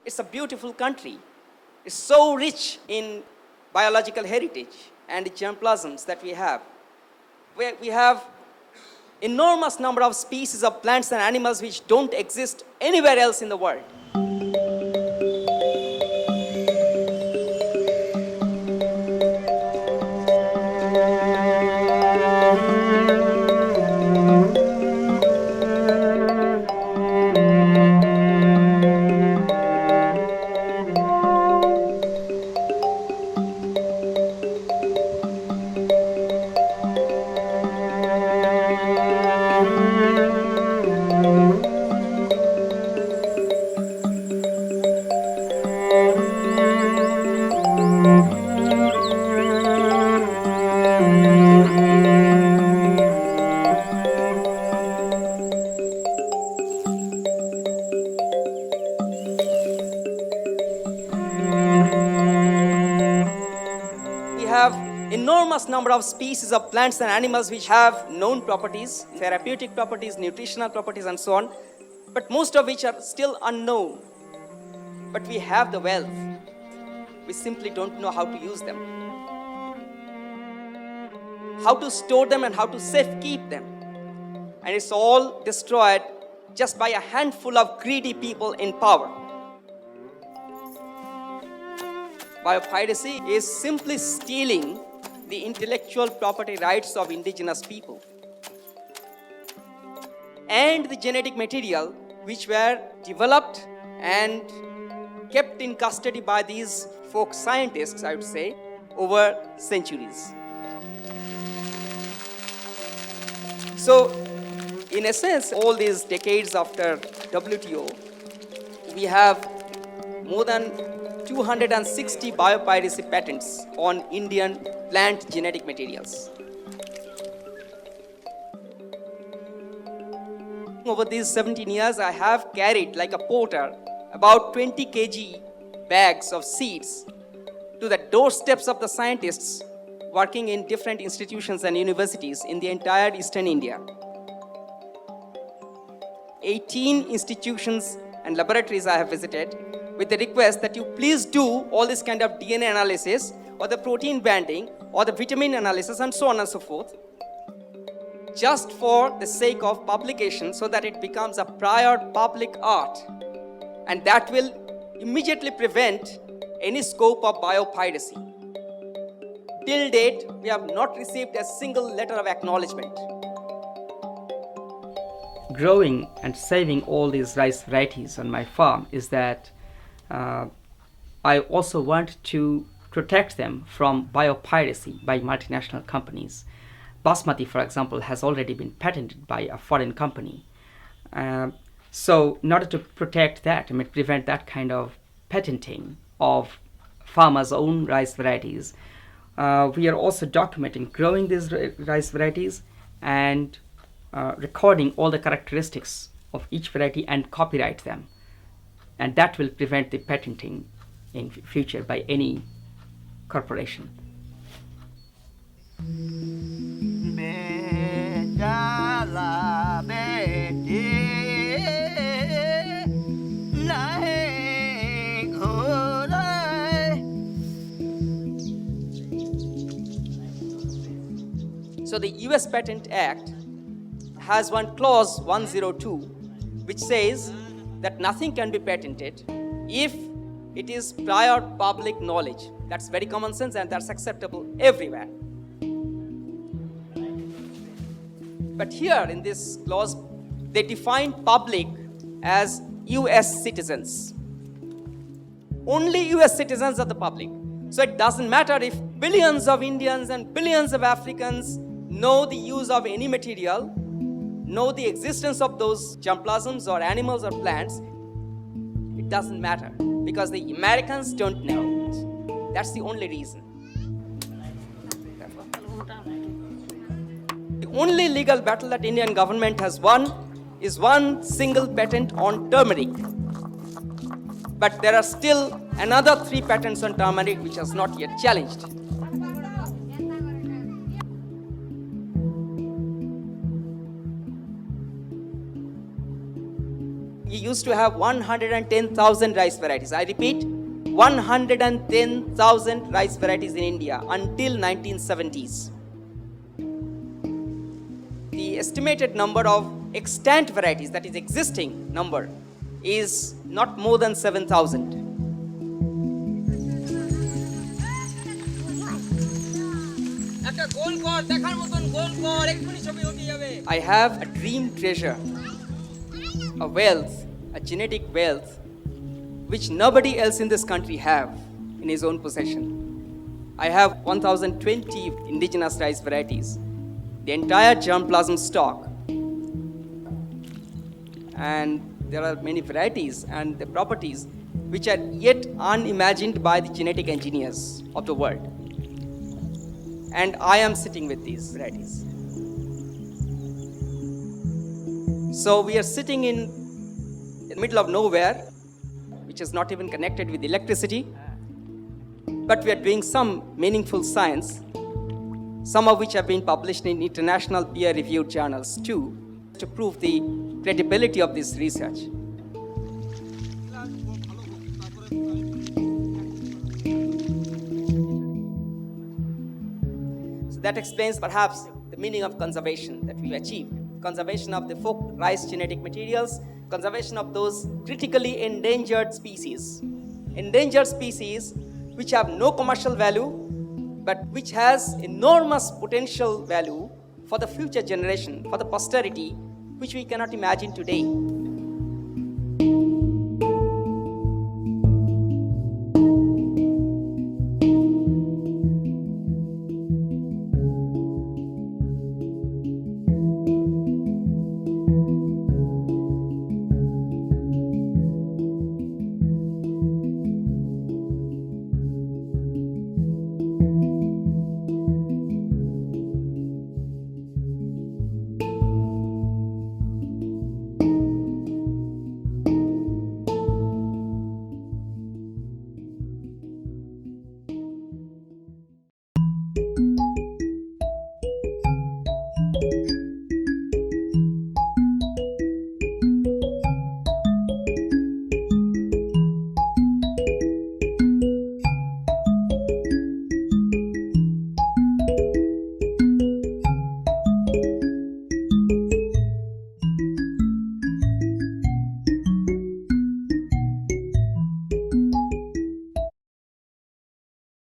It's a beautiful country. It's so rich in biological heritage and germplasms that we have. We have enormous number of species of plants and animals which don't exist anywhere else in the world. We have enormous number of species of plants and animals which have known properties, therapeutic properties, nutritional properties, and so on, but most of which are still unknown. But we have the wealth. We simply don't know how to use them, how to store them, and how to safekeep them. And it's all destroyed just by a handful of greedy people in power. Biopiracy is simply stealing the intellectual property rights of indigenous people and the genetic material which were developed and kept in custody by these folk scientists, I would say, over centuries. So, in a sense, all these decades after WTO, we have more than 260 biopiracy patents on Indian plant genetic materials. Over these 17 years, I have carried, like a porter, about 20 kg bags of seeds to the doorsteps of the scientists working in different institutions and universities in the entire Eastern India. 18 institutions and laboratories I have visited with the request that you please do all this kind of DNA analysis or the protein banding or the vitamin analysis and so on and so forth, just for the sake of publication so that it becomes a prior public art, and that will immediately prevent any scope of biopiracy. Till date, we have not received a single letter of acknowledgement. Growing and saving all these rice varieties on my farm is that I also want to protect them from biopiracy by multinational companies. Basmati, for example, has already been patented by a foreign company. So in order to protect that, prevent that kind of patenting of farmers' own rice varieties, we are also documenting growing these rice varieties and recording all the characteristics of each variety and copyright them. And that will prevent the patenting in future by any corporation. So the US Patent Act has one clause 102 which says that nothing can be patented if it is prior public knowledge. That's very common sense and that's acceptable everywhere. But here in this clause, they define public as US citizens. Only US citizens are the public. So it doesn't matter if billions of Indians and billions of Africans know the use of any material, know the existence of those germplasms or animals or plants. It doesn't matter because the Americans don't know. That's the only reason. The only legal battle that Indian government has won is one single patent on turmeric. But there are still another 3 patents on turmeric which has not yet challenged. used to have 110,000 rice varieties. I repeat, 110,000 rice varieties in India until 1970s. The estimated number of extant varieties, that is existing number, is not more than 7,000. I have a dream treasure, a wealth, a genetic wealth, which nobody else in this country have in his own possession. I have 1,020 indigenous rice varieties, the entire germplasm stock, and there are many varieties and the properties which are yet unimagined by the genetic engineers of the world. And I am sitting with these varieties. So we are sitting in the middle of nowhere, which is not even connected with electricity, but we are doing some meaningful science, some of which have been published in international peer-reviewed journals too, to prove the credibility of this research. So that explains perhaps the meaning of conservation that we achieved. Conservation of the folk rice genetic materials, conservation of those critically endangered species. Endangered species which have no commercial value, but which has enormous potential value for the future generation, for the posterity, which we cannot imagine today.